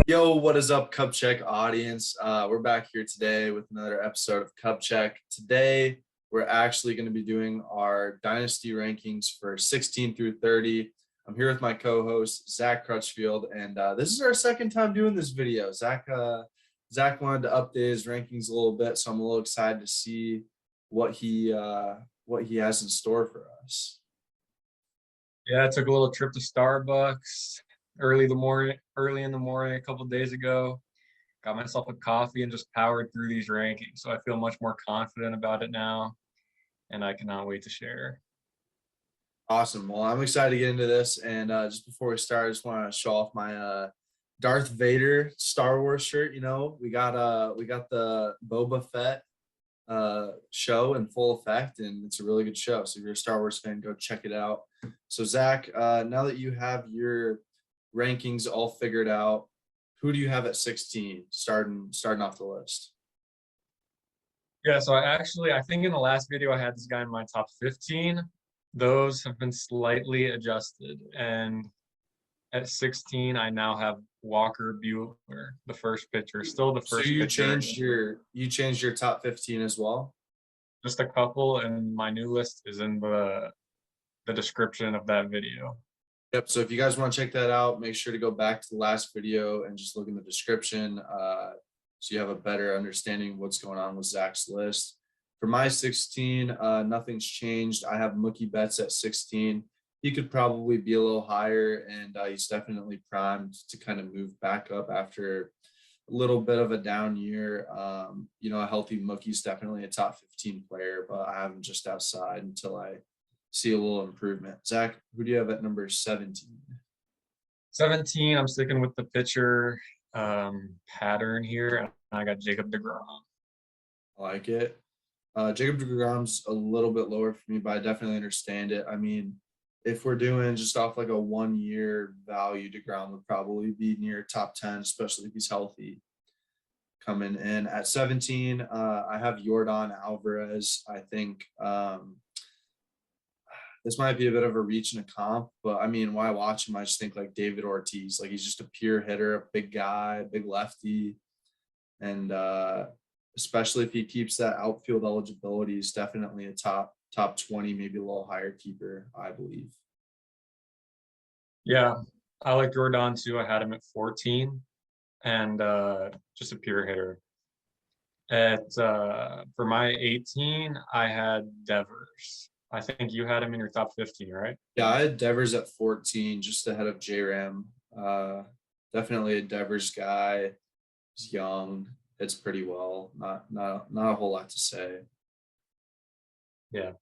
Yo, what is up, Cup Check audience? We're back here today with another episode of Cup Check. Today, we're actually going to be doing our Dynasty rankings for 16 through 30. I'm here with my co-host, Zach Crutchfield, and this is our second time doing this video. Zach wanted to update his rankings a little bit, so I'm a little excited to see what he has in store for us. Yeah, I took a little trip to Starbucks early in the morning a couple of days ago. Got myself a coffee and just powered through these rankings. So I feel much more confident about it now, and I cannot wait to share. Awesome. Well, I'm excited to get into this. And just before we start, I just want to show off my Darth Vader Star Wars shirt. You know, we got the Boba Fett show in full effect, and it's a really good show. So if you're a Star Wars fan, go check it out. So Zach, now that you have your rankings all figured out, who do you have at 16 starting off the list? Yeah, so I think in the last video I had this guy in my top 15. Those have been slightly adjusted, and at 16 I now have Walker Buehler, the first pitcher, still the first. So you pitcher. changed your top 15 as well? Just a couple, and my new list is in the description of that video. Yep. So if you guys want to check that out, make sure to go back to the last video and just look in the description, so you have a better understanding of what's going on with Zach's list. For my 16, nothing's changed. I have Mookie Betts at 16. He could probably be a little higher, and he's definitely primed to kind of move back up after a little bit of a down year. A healthy Mookie's definitely a top 15 player, but I have him just outside until I see a little improvement. Zach, who do you have at number 17? 17, I'm sticking with the pitcher pattern here. I got Jacob Degrom. I like it. Jacob Degrom's a little bit lower for me, but I definitely understand it. I mean, if we're doing just off like a 1 year value, Degrom would probably be near top 10, especially if he's healthy. Coming in at 17, I have Yordan Alvarez. I think this might be a bit of a reach in a comp, but I mean, why watch him? I just think like David Ortiz, like he's just a pure hitter, a big guy, big lefty. And especially if he keeps that outfield eligibility, he's definitely a top 20, maybe a little higher keeper, I believe. Yeah, I like Jordan too. I had him at 14, and just a pure hitter. For my 18, I had Devers. I think you had him in your top 15, right? Yeah, I had Devers at 14, just ahead of J-Ram. Definitely a Devers guy. He's young, hits pretty well. Not a whole lot to say. Yeah.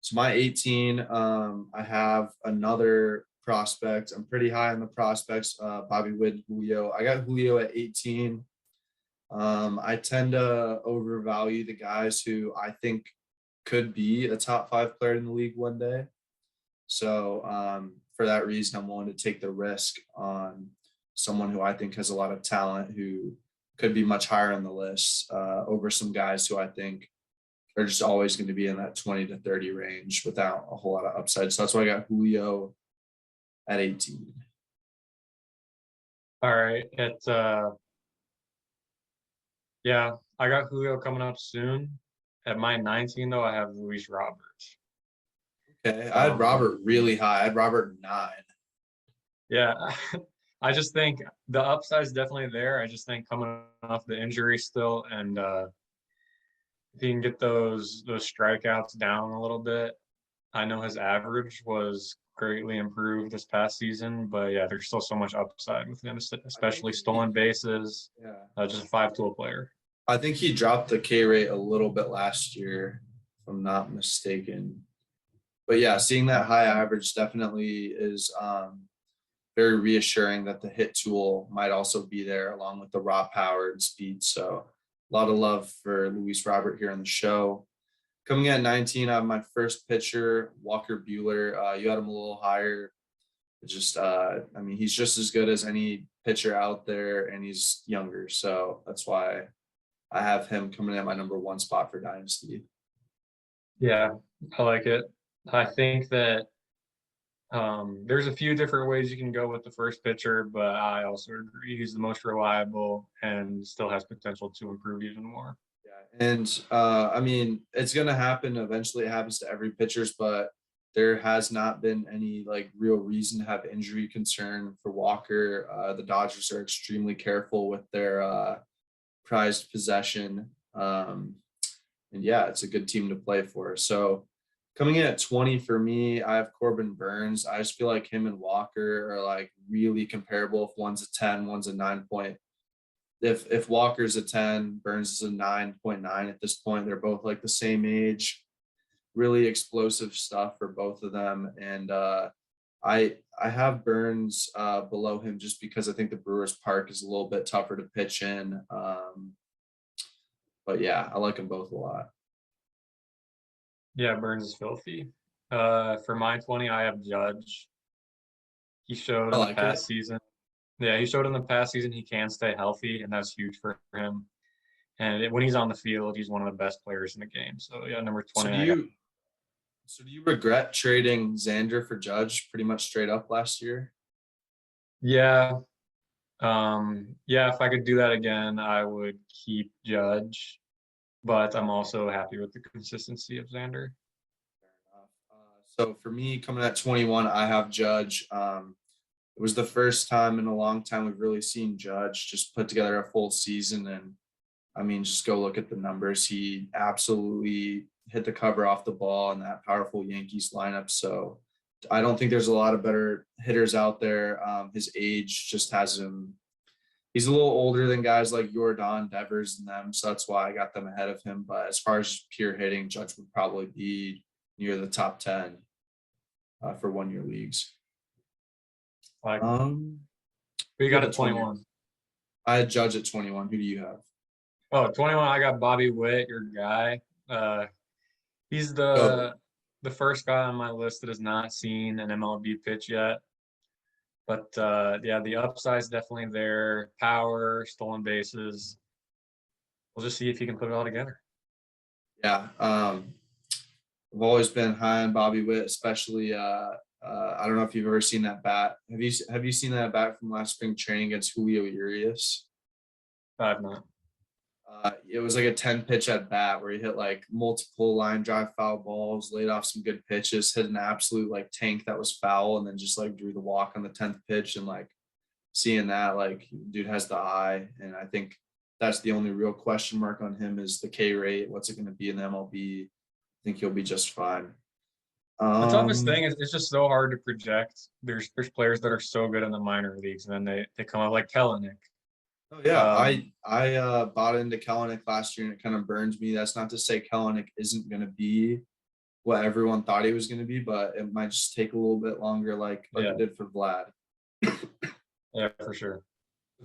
So my 18, I have another prospect. I'm pretty high on the prospects. Bobby Witt, Julio. I got Julio at 18. I tend to overvalue the guys who I think could be a top 5 player in the league one day. So for that reason, I'm willing to take the risk on someone who I think has a lot of talent, who could be much higher on the list, over some guys who I think are just always going to be in that 20 to 30 range without a whole lot of upside. So that's why I got Julio at 18. All right. Yeah, I got Julio coming up soon. At my 19, though, I have Luis Robert. Okay, I had Robert really high. I had Robert 9. Yeah, I just think the upside is definitely there. I just think coming off the injury still, and if he can get those strikeouts down a little bit. I know his average was greatly improved this past season, but yeah, there's still so much upside with him, especially stolen bases. Yeah, Just a 5-tool player. I think he dropped the K rate a little bit last year, if I'm not mistaken. But yeah, seeing that high average definitely is very reassuring that the hit tool might also be there along with the raw power and speed. So a lot of love for Luis Robert here on the show. Coming at 19, I have my first pitcher, Walker Buehler. You had him a little higher. Just, he's just as good as any pitcher out there, and he's younger. So that's why I have him coming at my number 1 spot for Dynasty. Yeah, I like it. I think that There's a few different ways you can go with the first pitcher, but I also agree he's the most reliable and still has potential to improve even more. Yeah. And I mean, it's gonna happen eventually. It happens to every pitchers, but there has not been any like real reason to have injury concern for Walker. The Dodgers are extremely careful with their prized possession. And yeah, it's a good team to play for. So coming in at 20 for me, I have Corbin Burns. I just feel like him and Walker are like really comparable. If one's a 10, one's a 9 point. If Walker's a 10, Burns is a 9.9 at this point. They're both like the same age. Really explosive stuff for both of them. And I have Burns below him just because I think the Brewers Park is a little bit tougher to pitch in. But yeah, I like them both a lot. Yeah, Burns is filthy. For my 20, I have Judge. He showed I in the like it. past season. Yeah, he showed in the past season he can stay healthy, and that's huge for him. And when he's on the field, he's one of the best players in the game. So yeah, number So 20, do I got. you so do you regret trading Xander for Judge pretty much straight up last year? Yeah, yeah. If I could do that again, I would keep Judge, but I'm also happy with the consistency of Xander. Fair enough. So for me, coming at 21, I have Judge. It was the first time in a long time we've really seen Judge just put together a full season. And I mean, just go look at the numbers. He absolutely hit the cover off the ball in that powerful Yankees lineup. So I don't think there's a lot of better hitters out there. His age just has him. He's a little older than guys like Jordan, Devers, and them. So that's why I got them ahead of him. But as far as pure hitting, Judge would probably be near the top 10 for 1 year leagues. Like, Um, we you got have a at 20. 21. I had Judge at 21. Who do you have? Oh, 21, I got Bobby Witt, your guy. He's Oh, the first guy on my list that has not seen an MLB pitch yet. But yeah, the upside's definitely there. Power, stolen bases. We'll just see if he can put it all together. yeah. I've always been high on Bobby Witt, especially. I don't know if you've ever seen that bat. Have you seen that bat from last spring training against Julio Urias? I've not. It was like a 10 pitch at bat where he hit like multiple line drive foul balls, laid off some good pitches, hit an absolute like tank that was foul, and then just like drew the walk on the 10th pitch. And like seeing that, like dude has the eye, and I think that's the only real question mark on him is the K rate. What's it going to be in the MLB? I think he'll be just fine. The toughest thing Um, is it's just so hard to project. There's players that are so good in the minor leagues, and then they come out like Kellenic. oh yeah, Um, I bought into Kellenic last year, and it kind of burns me. That's not to say Kellenic isn't going to be what everyone thought he was going to be, but it might just take a little bit longer, like yeah, it did for Vlad. yeah, for sure.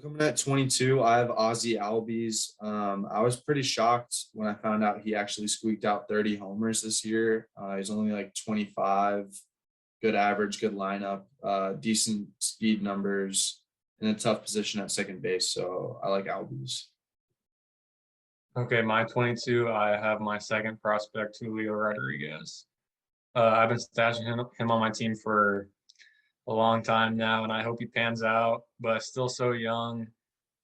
Coming at 22, I have Ozzy Albies. I was pretty shocked when I found out he actually squeaked out 30 homers this year. He's only like 25, good average, good lineup, decent speed numbers, in a tough position at second base. So I like Albies. Okay, my 22, I have my second prospect, Julio Rodriguez. I've been stashing him on my team for a long time now, and I hope he pans out, but still so young.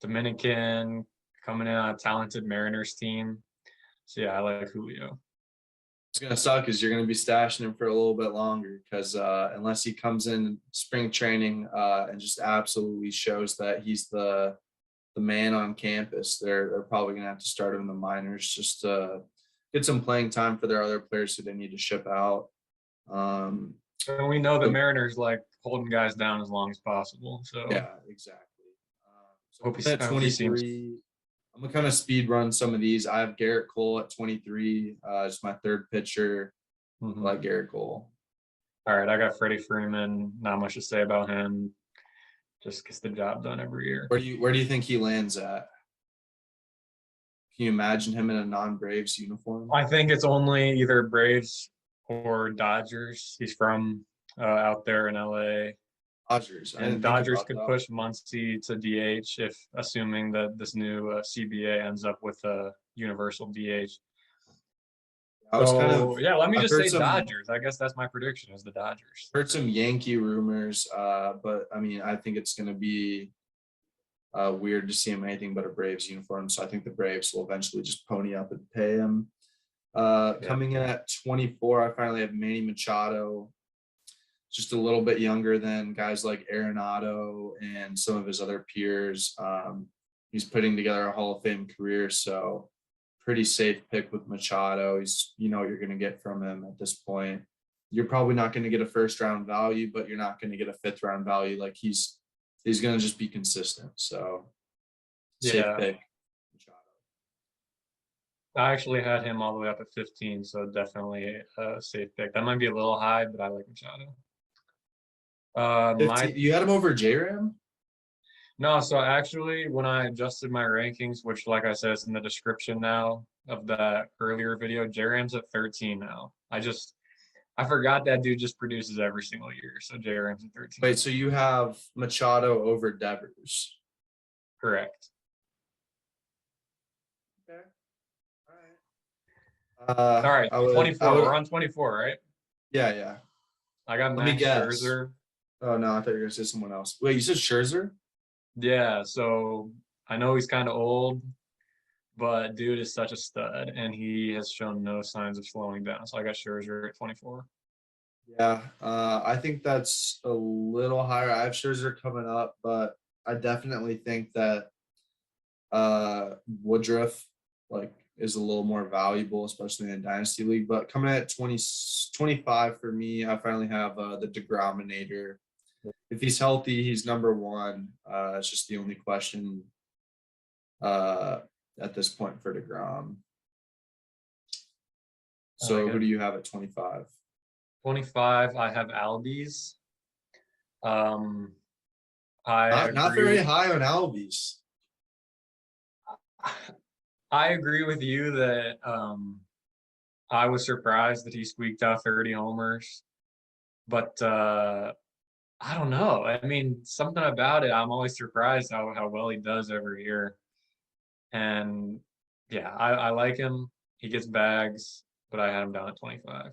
Dominican, coming in on a talented Mariners team. So yeah, I like Julio. It's gonna suck because you're gonna be stashing him for a little bit longer because unless he comes in spring training and just absolutely shows that he's the man on campus, they're probably gonna have to start him in the minors just to get some playing time for their other players who they need to ship out. Um, And we know the so Mariners like holding guys down as long as possible. So yeah, exactly. So coming at I hope he seems. 23, I'm gonna kind of speed run some of these. I have Garrett Cole at 23. It's my third pitcher. I Mhm. like Garrett Cole. All right, I got Freddie Freeman. Not much to say about him. Just gets the job done every year. Where do you think he lands at? Can you imagine him in a non-Braves uniform? I think it's only either Braves or Dodgers. He's from out there in LA. Dodgers. I And didn't think Dodgers about could that. push Muncy to DH if assuming that this new CBA ends up with a universal DH. I was kind of So yeah, let me I've just heard say some Dodgers. I guess that's my prediction is the Dodgers. Yankee rumors, but I mean I think it's going to be weird to see him anything but a Braves uniform. So I think the Braves will eventually just pony up and pay him. Yeah. Coming in at 24, I finally have Manny Machado, just a little bit younger than guys like Arenado and some of his other peers. He's putting together a Hall of Fame career, so pretty safe pick with Machado. He's, you know, what you're going to get from him at this point. You're probably not going to get a first round value, but you're not going to get a fifth round value. Like he's going to just be consistent. So safe Yeah. pick. Machado. I actually had him all the way up at 15, so definitely a safe pick. That might be a little high, but I like Machado. My 15, you had him over J-Ram? No, so actually, when I adjusted my rankings, which, like I said, is in the description now of that earlier video, J-Ram's at 13 now. I forgot that dude just produces every single year, so J-Ram's at 13. Wait, so you have Machado over Devers? Correct. Okay. All All right, I would, 24. We're on 24, right? yeah. I got Let me Max guess. Scherzer. Oh no, I thought you were gonna say someone else. Wait, you said Scherzer? Yeah, so I know he's kind of old, but dude is such a stud, and he has shown no signs of slowing down. So I got Scherzer at 24. Yeah, I think that's a little higher. I have Scherzer coming up, but I definitely think that Woodruff like is a little more valuable, especially in Dynasty League. But coming at 25 for me, I finally have the Degrominator. If he's healthy, he's number one. It's just the only question uh, at this point for Degrom. I So like who it. do you have at 25? 25, I have Albies. Um, I Not agree very with high on Albies. I agree with you that I was surprised that he squeaked out 30 homers, but I don't know. I mean, something about it, I'm always surprised how well he does every year. And yeah, I like him. He gets bags, but I had him down at 25.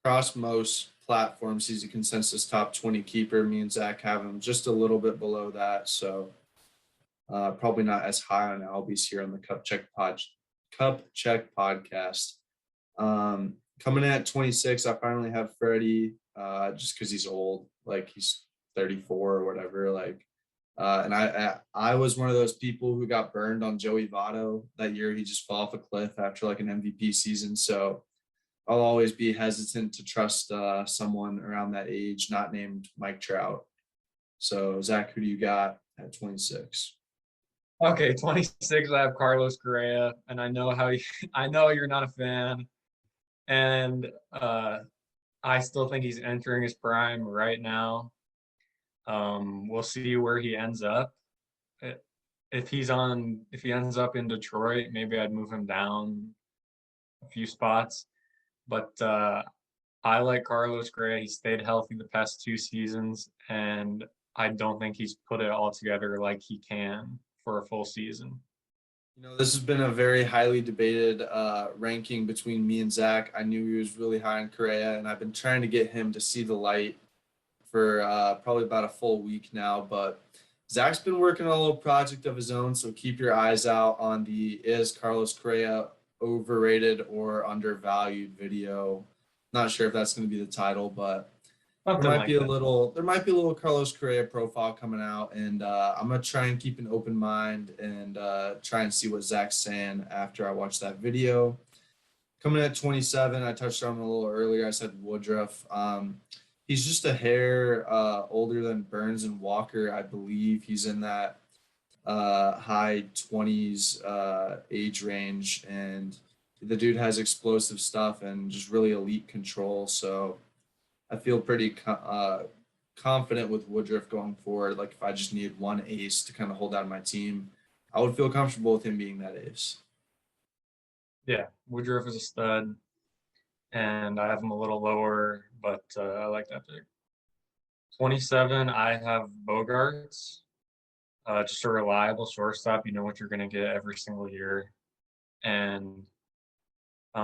Across most platforms, he's a consensus top 20 keeper. Me and Zach have him just a little bit below that. So probably not as high on Albies here on the Cup Check podcast. Coming in at 26, I finally have Freddy just because he's old, like he's 34 or whatever. Like, and I was one of those people who got burned on Joey Votto that year. He just fell off a cliff after like an MVP season. So I'll always be hesitant to trust someone around that age, not named Mike Trout. So Zach, who do you got at 26? Okay, 26, I have Carlos Correa, and I know I know you're not a fan, and I still think he's entering his prime right now. We'll see where he ends up. If he ends up in Detroit, maybe I'd move him down a few spots. But I like Carlos Correa. He stayed healthy the past 2 seasons, and I don't think he's put it all together like he can for a full season. You know, this has been a very highly debated ranking between me and Zach. I knew he was really high on Correa, and I've been trying to get him to see the light for probably about a full week now. But Zach's been working on a little project of his own, so keep your eyes out on the "Is Carlos Correa overrated or undervalued" video. Not sure if that's going to be the title, but Something like that. there might be a little Carlos Correa profile coming out, and I'm gonna try and keep an open mind and try and see what Zach's saying after I watch that video. Coming at 27, I touched on him a little earlier. I said Woodruff. He's just a hair older than Burns and Walker. I believe he's in that high 20s age range, and the dude has explosive stuff and just really elite control. So I feel pretty confident with Woodruff going forward. Like if I just needed one ace to kind of hold down my team, I would feel comfortable with him being that ace. Yeah, Woodruff is a stud, and I have him a little lower, but I like that pick. 27, I have Bogarts. Just a reliable shortstop. You know what you're going to get every single year. And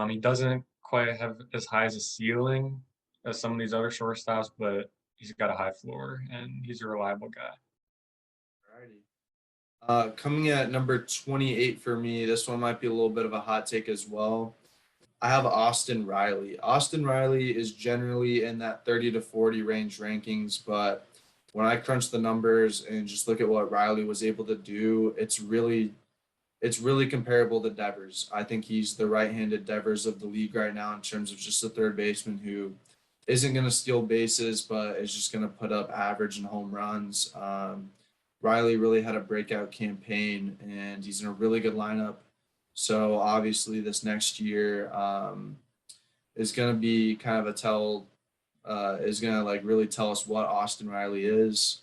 He doesn't quite have as high as a ceiling as some of these other shortstops, but he's got a high floor and he's a reliable guy. Alrighty. Coming at number 28 for me, this one might be a little bit of a hot take as well. I have Austin Riley. Austin Riley is generally in that 30 to 40 range rankings, but when I crunch the numbers and just look at what Riley was able to do, it's really comparable to Devers. I think he's the right-handed Devers of the league right now in terms of just a third baseman who isn't going to steal bases, but is just going to put up average and home runs. Riley really had a breakout campaign, and he's in a really good lineup. So obviously, this next year is going to be kind of a tell. Is going to like really tell us what Austin Riley is.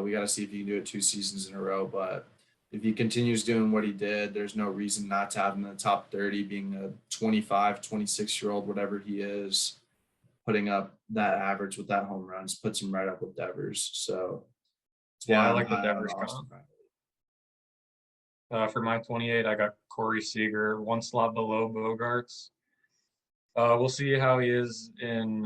We got to see if he can do it 2 seasons in a row, but if he continues doing what he did, there's no reason not to have him in the top 30, being a 25, 26-year-old, whatever he is, putting up that average with that home runs, puts him right up with Devers. So that's Yeah, why I I'm like the high on Devers Austin comp. Riley. For my 28, I got Corey Seager, one slot below Bogarts. We'll see how he is in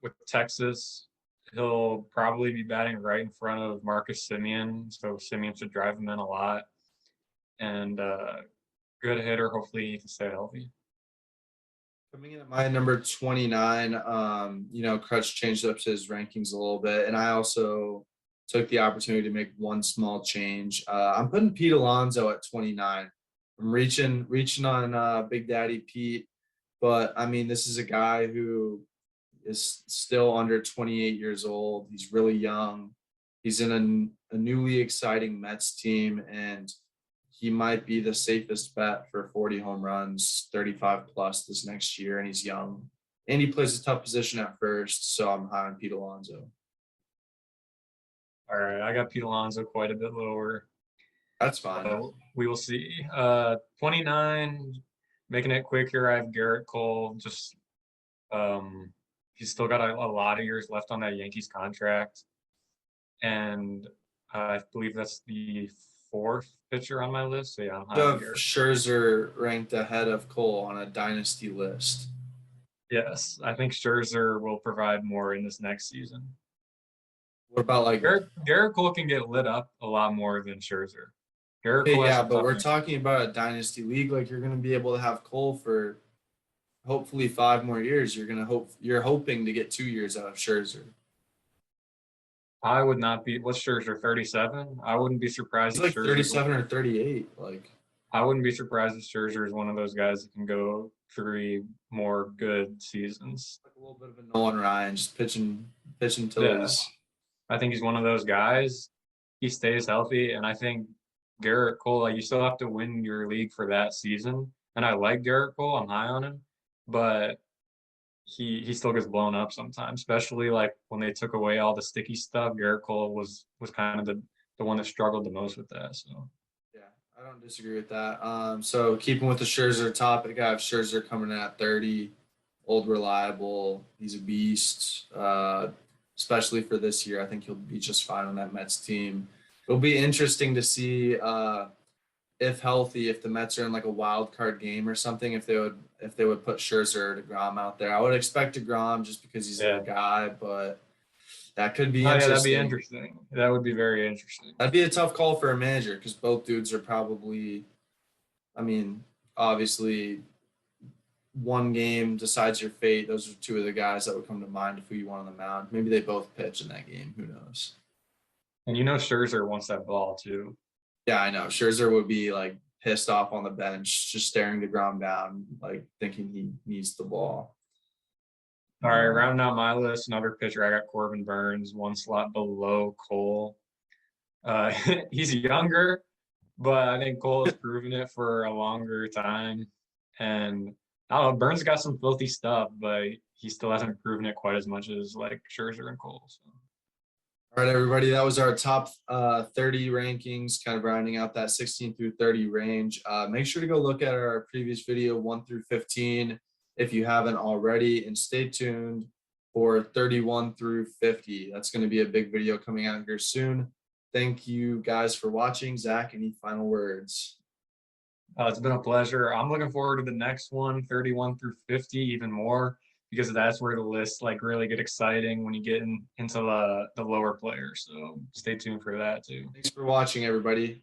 with Texas. He'll probably be batting right in front of Marcus Semien, so Semien should drive him in a lot. And good hitter. Hopefully he can stay healthy. Coming in at my number 29, Crutch changed up his rankings a little bit, and I also took the opportunity to make one small change. I'm putting Pete Alonso at 29. I'm reaching on Big Daddy Pete, but I mean, this is a guy who is still under 28 years old. He's really young. He's in a newly exciting Mets team, and he might be the safest bet for 40 home runs, 35 plus this next year, and he's young. And he plays a tough position at first, so I'm high on Pete Alonso. All right, I got Pete Alonso quite a bit lower. That's fine. We will see. 29, making it quick here. I have Garrett Cole. Just he's still got a lot of years left on that Yankees contract, and I believe that's the fourth pitcher on my list. So yeah, I'm high You on have Garrett. Scherzer ranked ahead of Cole on a dynasty list. Yes, I think Scherzer will provide more in this next season. What about like Garrett Cole can get lit up a lot more than Scherzer. Garrett okay, Cole has yeah, a but tough we're matchup. talking about a dynasty league. Like you're gonna be able to have Cole for hopefully 5 more years. You're hoping to get 2 years out of Scherzer. I would not be. What's Scherzer? 37. I wouldn't be surprised He's if like Scherzer. 37 or 38. Like I wouldn't be surprised if Scherzer is one of those guys that can go 3 more good seasons. a little bit of a Nolan Ryan, just pitching till Yeah, he's I think he's one of those guys. He stays healthy, and I think Garrett Cole. Like, you still have to win your league for that season. And I like Garrett Cole. I'm high on him, but he still gets blown up sometimes, especially like when they took away all the sticky stuff. Garrett Cole was kind of the one that struggled the most with that. So yeah, I don't disagree with that. So keeping with the Scherzer topic, I have Scherzer coming in at 30, old reliable. He's a beast. Especially for this year, I think he'll be just fine on that Mets team. It'll be interesting to see if healthy, if the Mets are in like a wild card game or something, if they would put Scherzer or Degrom out there. I would expect Degrom just because he's yeah. their guy, but that could be Oh yeah, that'd be interesting. interesting. That would be very interesting. That'd be a tough call for a manager because both dudes are probably, I mean, obviously one game decides your fate. Those are two of the guys that would come to mind of who you want on the mound. Maybe they both pitch in that game. Who knows? And Scherzer wants that ball too. Yeah, I know. Scherzer would be like pissed off on the bench, just staring the ground down, like thinking he needs the ball. All right, rounding out my list, another pitcher. I got Corbin Burns, one slot below Cole. Uh, he's younger, but I think Cole has proven it for a longer time. And I don't know, Burns got some filthy stuff, but he still hasn't proven it quite as much as like Scherzer and Cole. So. All right, everybody, that was our top 30 rankings, kind of rounding out that 16 through 30 range. Make sure to go look at our previous video, 1 through 15, if you haven't already, and stay tuned for 31 through 50. That's going to be a big video coming out here soon. Thank you guys for watching. Zach, any final words? It's been a pleasure. I'm looking forward to the next one, 31 through 50, even more, because that's where the lists like really get exciting when you get into the lower players. So stay tuned for that too. Thanks for watching, everybody.